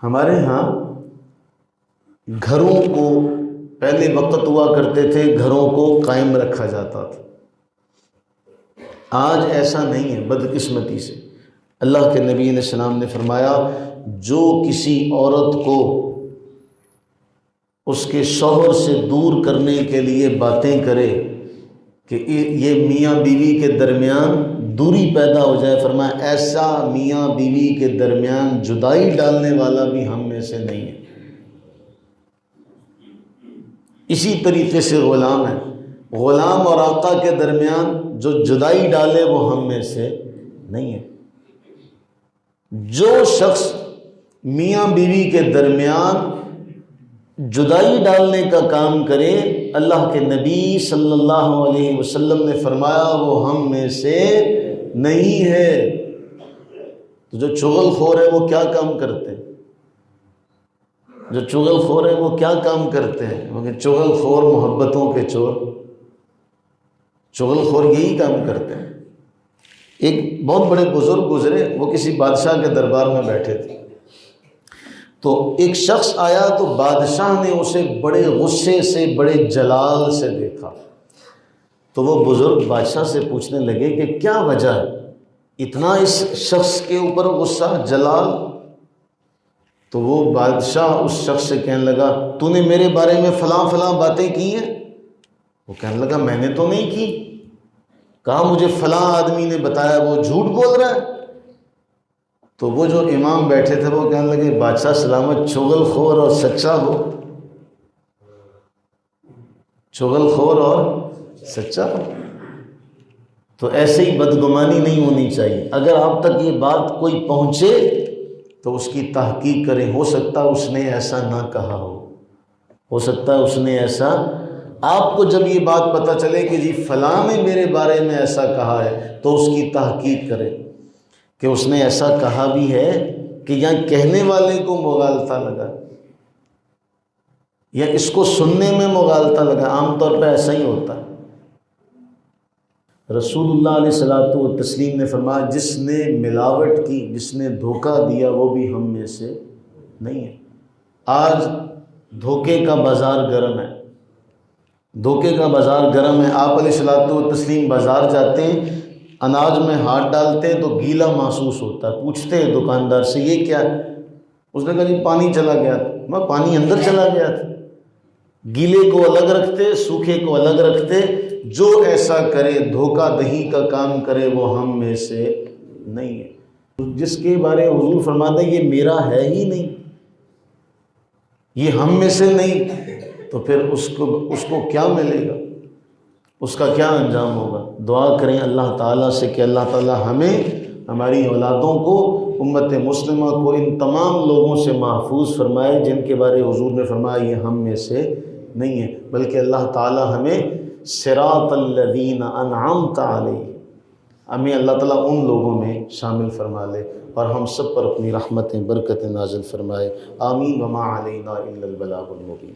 ہمارے ہاں گھروں کو پہلے وقت ہوا کرتے تھے، گھروں کو قائم رکھا جاتا تھا، آج ایسا نہیں ہے بدقسمتی سے۔ اللہ کے نبی علیہ السلام نے فرمایا جو کسی عورت کو اس کے شوہر سے دور کرنے کے لیے باتیں کرے کہ یہ میاں بیوی کے درمیان دوری پیدا ہو جائے، فرمایا ایسا میاں بیوی کے درمیان جدائی ڈالنے والا بھی ہم میں سے نہیں ہے۔ اسی طریقے سے غلام ہے، غلام اور آقا کے درمیان جو جدائی ڈالے وہ ہم میں سے نہیں ہے۔ جو شخص میاں بیوی کے درمیان جدائی ڈالنے کا کام کرے، اللہ کے نبی صلی اللہ علیہ وسلم نے فرمایا وہ ہم میں سے نہیں ہے۔ تو جو چغل خور ہے وہ کیا کام کرتے ہیں؟ جو چغل خور ہے وہ کیا کام کرتے ہیں؟ کیونکہ چغل خور محبتوں کے چور، چغل خور یہی کام کرتے ہیں۔ ایک بہت بڑے بزرگ گزرے، وہ کسی بادشاہ کے دربار میں بیٹھے تھے، تو ایک شخص آیا تو بادشاہ نے اسے بڑے غصے سے، بڑے جلال سے دیکھا، تو وہ بزرگ بادشاہ سے پوچھنے لگے کہ کیا وجہ ہے اتنا اس شخص کے اوپر غصہ، جلال؟ تو وہ بادشاہ اس شخص سے کہنے لگا تو نے میرے بارے میں فلاں فلاں باتیں کی ہیں؟ وہ کہنے لگا میں نے تو نہیں کی، کہا مجھے فلاں آدمی نے بتایا، وہ جھوٹ بول رہا ہے۔ تو وہ جو امام بیٹھے تھے وہ کہنے لگے بادشاہ سلامت، چغل خور اور سچا ہو، چغل خور اور سچا ہو۔ تو ایسے ہی بدگمانی نہیں ہونی چاہیے، اگر آپ تک یہ بات کوئی پہنچے تو اس کی تحقیق کریں، ہو سکتا ہے اس نے ایسا نہ کہا ہو سکتا ہے اس نے ایسا، آپ کو جب یہ بات پتہ چلے کہ جی فلاں نے میرے بارے میں ایسا کہا ہے تو اس کی تحقیق کریں کہ اس نے ایسا کہا بھی ہے کہ یہاں کہنے والے کو مغالطہ لگا یا اس کو سننے میں مغالطہ لگا۔ عام طور پہ ایسا ہی ہوتا ہے۔ رسول اللہ علیہ الصلوۃ والتسلیم نے فرمایا جس نے ملاوٹ کی، جس نے دھوکہ دیا، وہ بھی ہم میں سے نہیں ہے۔ آج دھوکے کا بازار گرم ہے، دھوکے کا بازار گرم ہے۔ آپ علیہ الصلوۃ والتسلیم بازار جاتے ہیں، اناج میں ہاتھ ڈالتے ہیں تو گیلا محسوس ہوتا ہے، پوچھتے ہیں دکاندار سے یہ کیا ہے؟ اس نے کہا جی پانی چلا گیا تھا۔ میں پانی اندر چلا گیا تھا۔ گیلے کو الگ رکھتے، سوکھے کو الگ رکھتے۔ جو ایسا کرے، دھوکہ دہی کا کام کرے، وہ ہم میں سے نہیں ہے۔ جس کے بارے حضور فرماتے ہیں یہ میرا ہے ہی نہیں، یہ ہم میں سے نہیں، تو پھر اس کو کیا ملے گا؟ اس کا کیا انجام ہوگا؟ دعا کریں اللہ تعالیٰ سے کہ اللہ تعالیٰ ہمیں، ہماری اولادوں کو، امت مسلمہ کو ان تمام لوگوں سے محفوظ فرمائے جن کے بارے حضور نے فرمایا یہ ہم میں سے نہیں ہے، بلکہ اللہ تعالیٰ ہمیں صراط الذین انعمت علیہم، ہمیں اللہ تعالیٰ ان لوگوں میں شامل فرما لے اور ہم سب پر اپنی رحمتیں، برکتیں نازل فرمائے۔ آمین۔ وما علینا الا البلاغ المبین۔